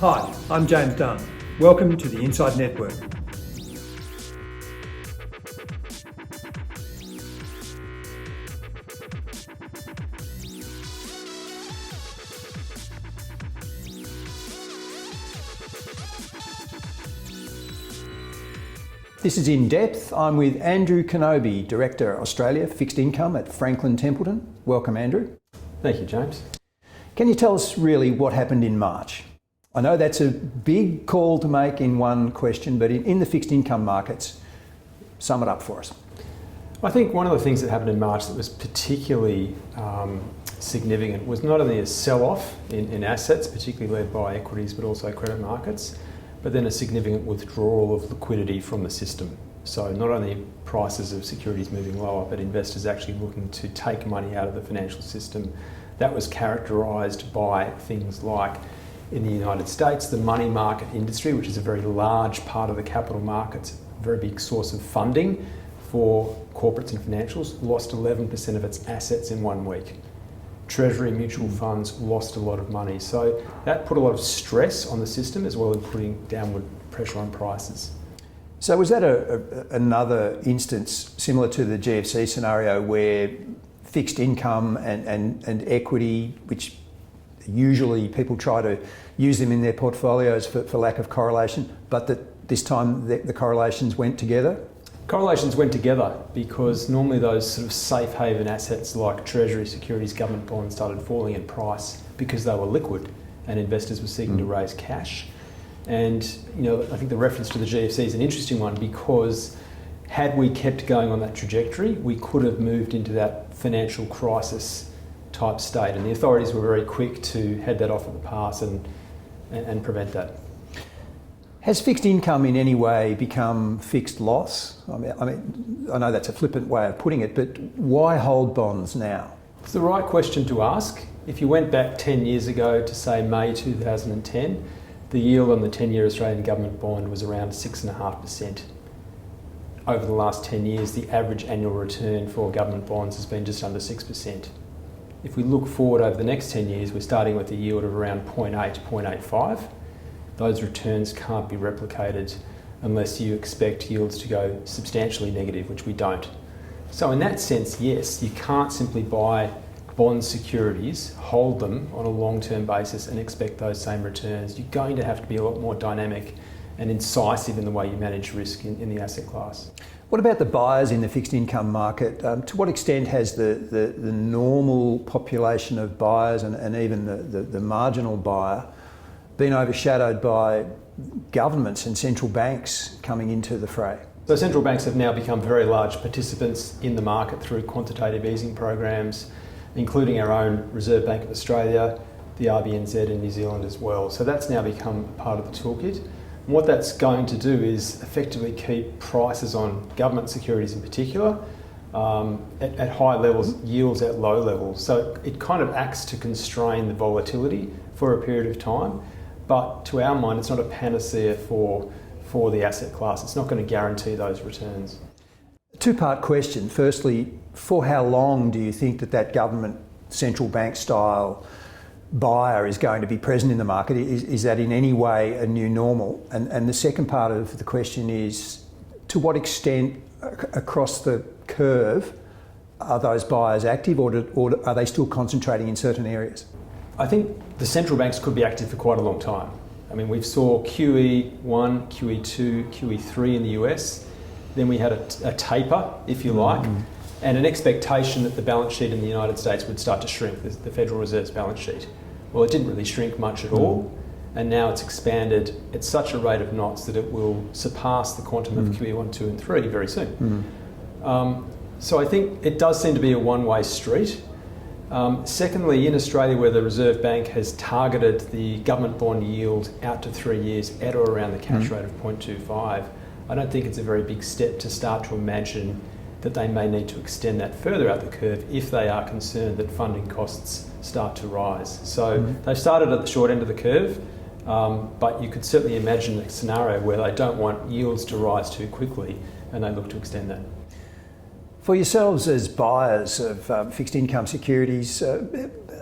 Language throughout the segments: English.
Hi, I'm James Dunn. Welcome to the Inside Network. This is INDepth. I'm with Andrew Canobi, Director Australia Fixed Income at Franklin Templeton. Welcome, Andrew. Thank you, James. Can you tell us really what happened in March? I know that's a big call to make in one question, but in the fixed income markets, sum it up for us. I think one of the things that happened in March that was particularly significant was not only a sell-off in assets, particularly led by equities, but also credit markets, but then a significant withdrawal of liquidity from the system. So not only prices of securities moving lower, but investors actually looking to take money out of the financial system. That was characterised by things like, in the United States, the money market industry, which is a very large part of the capital markets, a very big source of funding for corporates and financials, lost 11% of its assets in 1 week. Treasury mutual funds lost a lot of money. So that put a lot of stress on the system as well as putting downward pressure on prices. So was that another instance similar to the GFC scenario where fixed income and equity, which usually people try to use them in their portfolios for lack of correlation, but that this time the correlations went together? Correlations went together because normally those sort of safe haven assets like Treasury securities, government bonds started falling in price because they were liquid and investors were seeking to raise cash. And I think the reference to the GFC is an interesting one because had we kept going on that trajectory, we could have moved into that financial crisis type state, and the authorities were very quick to head that off at the pass and prevent that. Has fixed income in any way become fixed loss? I mean, I know that's a flippant way of putting it, but why hold bonds now? It's the right question to ask. If you went back 10 years ago to say May 2010, the yield on the 10-year Australian government bond was around 6.5%. Over the last 10 years, the average annual return for government bonds has been just under 6%. If we look forward over the next 10 years, we're starting with a yield of around 0.8 to 0.85. Those returns can't be replicated unless you expect yields to go substantially negative, which we don't. So in that sense, yes, you can't simply buy bond securities, hold them on a long-term basis and expect those same returns. You're going to have to be a lot more dynamic and incisive in the way you manage risk in the asset class. What about the buyers in the fixed income market? To what extent has the normal population of buyers and even the marginal buyer been overshadowed by governments and central banks coming into the fray? So central banks have now become very large participants in the market through quantitative easing programs, including our own Reserve Bank of Australia, the RBNZ in New Zealand as well. So that's now become part of the toolkit. And what that's going to do is effectively keep prices on government securities in particular at high levels, yields at low levels. So it kind of acts to constrain the volatility for a period of time. But to our mind, it's not a panacea for the asset class. It's not going to guarantee those returns. Two-part question. Firstly, for how long do you think that government central bank style buyer is going to be present in the market? Is that in any way a new normal? And the second part of the question is, to what extent across the curve are those buyers active, or are they still concentrating in certain areas? I think the central banks could be active for quite a long time. I mean, we saw QE1, QE2, QE3 in the US. Then we had a taper, if you like, and an expectation that the balance sheet in the United States would start to shrink, the Federal Reserve's balance sheet. Well, it didn't really shrink much at all, and now it's expanded at such a rate of knots that it will surpass the quantum of QE1, 2 and 3 very soon. So I think it does seem to be a one-way street. Secondly, in Australia, where the Reserve Bank has targeted the government bond yield out to 3 years at or around the cash rate of 0.25, I don't think it's a very big step to start to imagine that they may need to extend that further out the curve if they are concerned that funding costs start to rise. So they've started at the short end of the curve, but you could certainly imagine a scenario where they don't want yields to rise too quickly and they look to extend that. For yourselves as buyers of fixed income securities,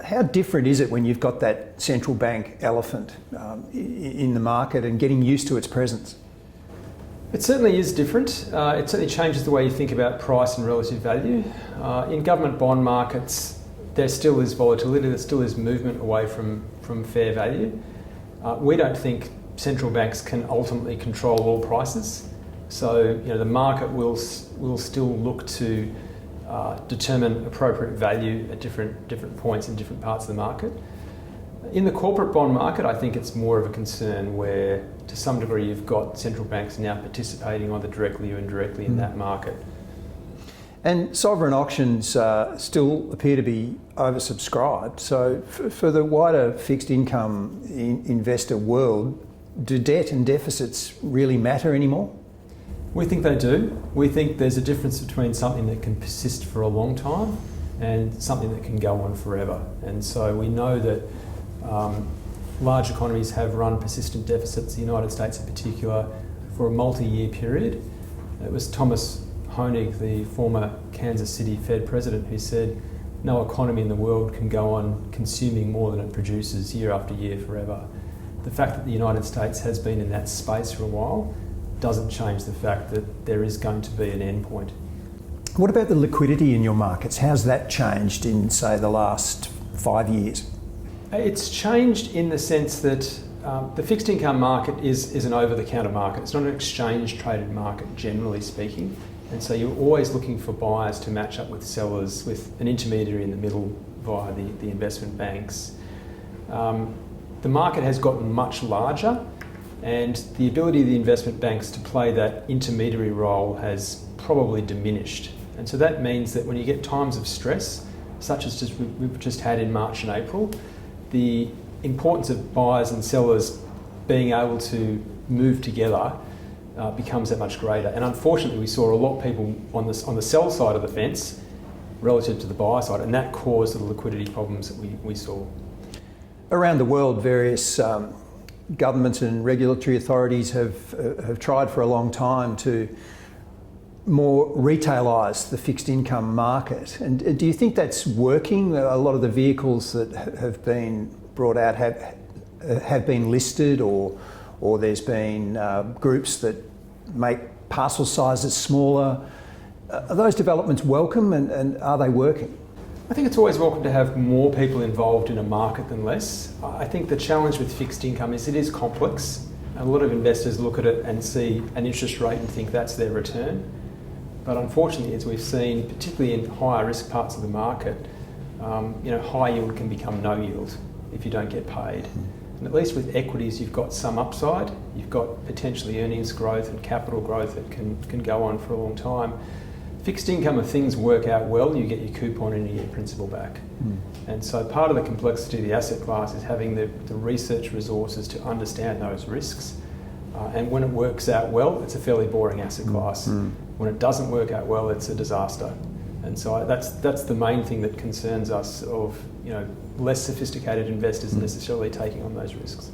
How different is it when you've got that central bank elephant in the market and getting used to its presence? It certainly is different. It certainly changes the way you think about price and relative value. In government bond markets, there still is volatility, there still is movement away from fair value. We don't think central banks can ultimately control all prices. So the market will still look to determine appropriate value at different points in different parts of the market. In the corporate bond market, I think it's more of a concern where, to some degree, you've got central banks now participating either directly or indirectly in that market. And sovereign auctions still appear to be oversubscribed. So for the wider fixed income investor world, do debt and deficits really matter anymore? We think they do. We think there's a difference between something that can persist for a long time and something that can go on forever. And so we know that large economies have run persistent deficits, the United States in particular, for a multi-year period. It was Thomas Honig, the former Kansas City Fed president, who said, "No economy in the world can go on consuming more than it produces year after year forever." The fact that the United States has been in that space for a while doesn't change the fact that there is going to be an end point. What about the liquidity in your markets? How's that changed in, say, the last 5 years? It's changed in the sense that the fixed income market is an over-the-counter market. It's not an exchange-traded market, generally speaking. And so you're always looking for buyers to match up with sellers, with an intermediary in the middle via the investment banks. The market has gotten much larger, and the ability of the investment banks to play that intermediary role has probably diminished. And so that means that when you get times of stress, such as we've just had in March and April, the importance of buyers and sellers being able to move together becomes that much greater. And unfortunately, we saw a lot of people on the sell side of the fence relative to the buyer side, and that caused the liquidity problems that we saw. Around the world, various governments and regulatory authorities have tried for a long time to more retailise the fixed income market. And do you think that's working? A lot of the vehicles that have been brought out have been listed, or there's been groups that make parcel sizes smaller. Are those developments welcome, and are they working? I think it's always welcome to have more people involved in a market than less. I think the challenge with fixed income is it is complex. A lot of investors look at it and see an interest rate and think that's their return. But unfortunately, as we've seen, particularly in higher risk parts of the market, high yield can become no yield if you don't get paid. And at least with equities, you've got some upside. You've got potentially earnings growth and capital growth that can go on for a long time. Fixed income, if things work out well, you get your coupon and you get your principal back. And so part of the complexity of the asset class is having the research resources to understand those risks. And when it works out well, it's a fairly boring asset class. When it doesn't work out well, it's a disaster. And so that's the main thing that concerns us of less sophisticated investors necessarily taking on those risks.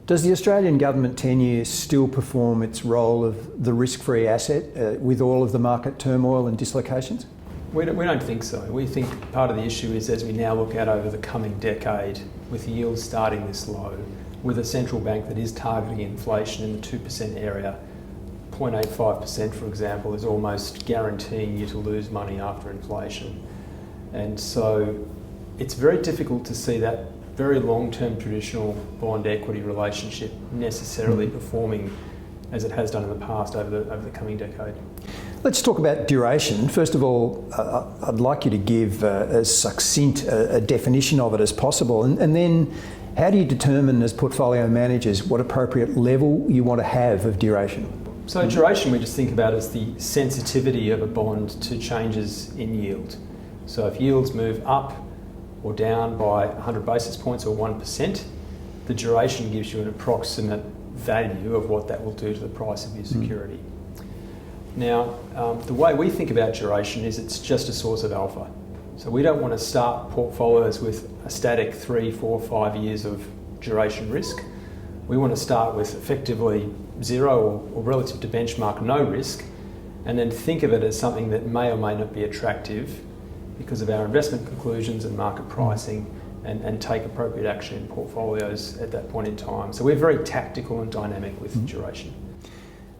Does the Australian government tenure still perform its role of the risk-free asset with all of the market turmoil and dislocations? We don't think so. We think part of the issue is, as we now look out over the coming decade, with yields starting this low, with a central bank that is targeting inflation in the 2% area, 0.85%, for example, is almost guaranteeing you to lose money after inflation. And so it's very difficult to see that very long-term traditional bond-equity relationship necessarily performing as it has done in the past over the coming decade. Let's talk about duration. First of all, I'd like you to give as succinct a definition of it as possible, and then how do you determine as portfolio managers what appropriate level you want to have of duration? So duration we just think about as the sensitivity of a bond to changes in yield. So if yields move up or down by 100 basis points or 1%, the duration gives you an approximate value of what that will do to the price of your security. Now, the way we think about duration is it's just a source of alpha. So we don't want to start portfolios with a static 3, 4, 5 years of duration risk. We want to start with effectively zero or relative to benchmark no risk, and then think of it as something that may or may not be attractive because of our investment conclusions and market pricing, and take appropriate action in portfolios at that point in time. So we're very tactical and dynamic with duration.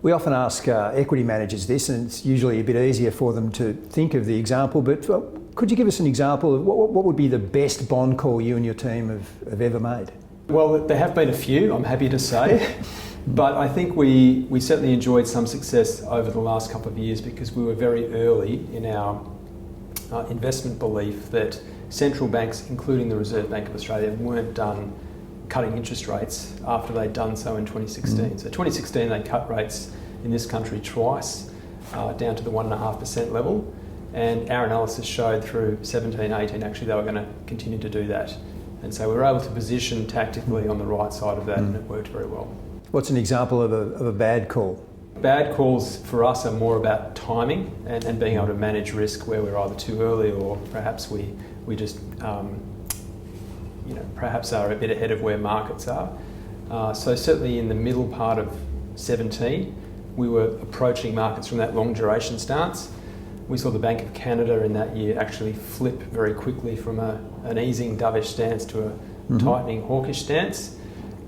We often ask equity managers this, and it's usually a bit easier for them to think of the example, but could you give us an example of what would be the best bond call you and your team have ever made? Well, there have been a few, I'm happy to say, but I think we certainly enjoyed some success over the last couple of years because we were very early in our investment belief that central banks, including the Reserve Bank of Australia, weren't done cutting interest rates after they'd done so in 2016. So 2016 they cut rates in this country twice, down to the 1.5% level, and our analysis showed through 17, 18 actually they were going to continue to do that. And so we were able to position tactically on the right side of that and it worked very well. What's an example of a bad call? Bad calls for us are more about timing and being able to manage risk where we're either too early or perhaps we just perhaps are a bit ahead of where markets are. So certainly in the middle part of 17, we were approaching markets from that long duration stance. We saw the Bank of Canada in that year actually flip very quickly from an easing dovish stance to a tightening hawkish stance.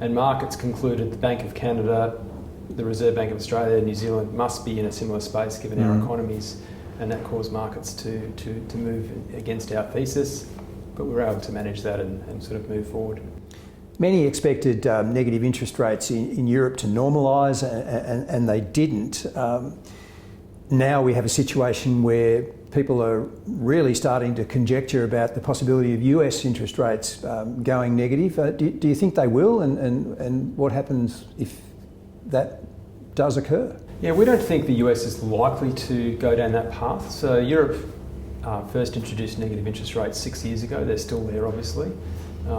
And markets concluded the Bank of Canada, the Reserve Bank of Australia, New Zealand must be in a similar space given our economies, and that caused markets to move against our thesis. But we were able to manage that and sort of move forward. Many expected negative interest rates in Europe to normalise, and they didn't. Now we have a situation where people are really starting to conjecture about the possibility of US interest rates going negative. Do you think they will, and what happens if that does occur? Yeah, we don't think the US is likely to go down that path. So Europe first introduced negative interest rates 6 years ago. They're still there, obviously.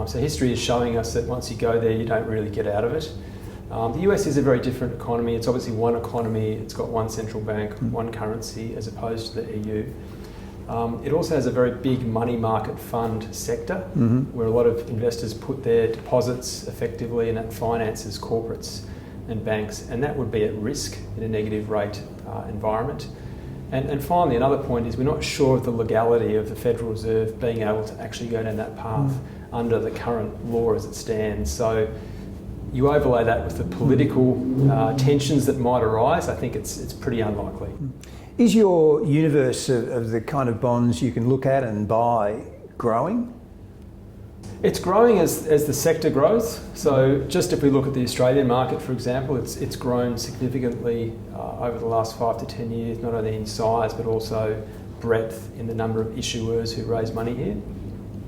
So history is showing us that once you go there, you don't really get out of it. The US is a very different economy. It's obviously one economy. It's got one central bank, one currency, as opposed to the EU. It also has a very big money market fund sector, where a lot of investors put their deposits effectively, and that finances corporates and banks, and that would be at risk in a negative rate environment. And finally, another point is we're not sure of the legality of the Federal Reserve being able to actually go down that path under the current law as it stands. So you overlay that with the political tensions that might arise, I think it's pretty unlikely. Is your universe of the kind of bonds you can look at and buy growing? It's growing as the sector grows. So just if we look at the Australian market, for example, it's grown significantly over the last 5 to 10 years, not only in size but also breadth in the number of issuers who raise money here.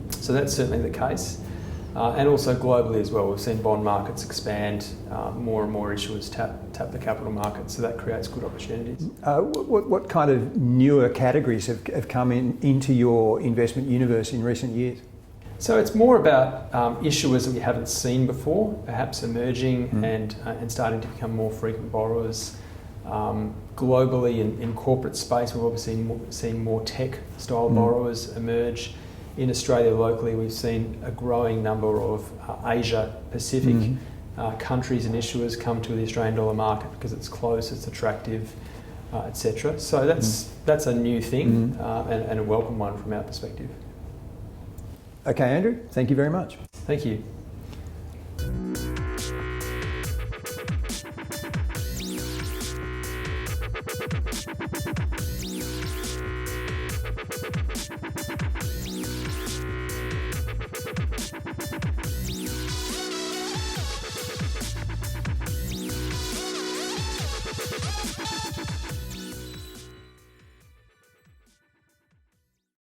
So that's certainly the case. And also globally as well, we've seen bond markets expand, more and more issuers tap the capital markets, so that creates good opportunities. What kind of newer categories have come into your investment universe in recent years? So it's more about issuers that we haven't seen before, perhaps emerging and starting to become more frequent borrowers. Globally, in corporate space, we've obviously seen more tech-style borrowers emerge. In Australia locally, we've seen a growing number of Asia-Pacific countries and issuers come to the Australian dollar market because it's close, it's attractive, etc. So that's a new thing and a welcome one from our perspective. Okay, Andrew, thank you very much. Thank you.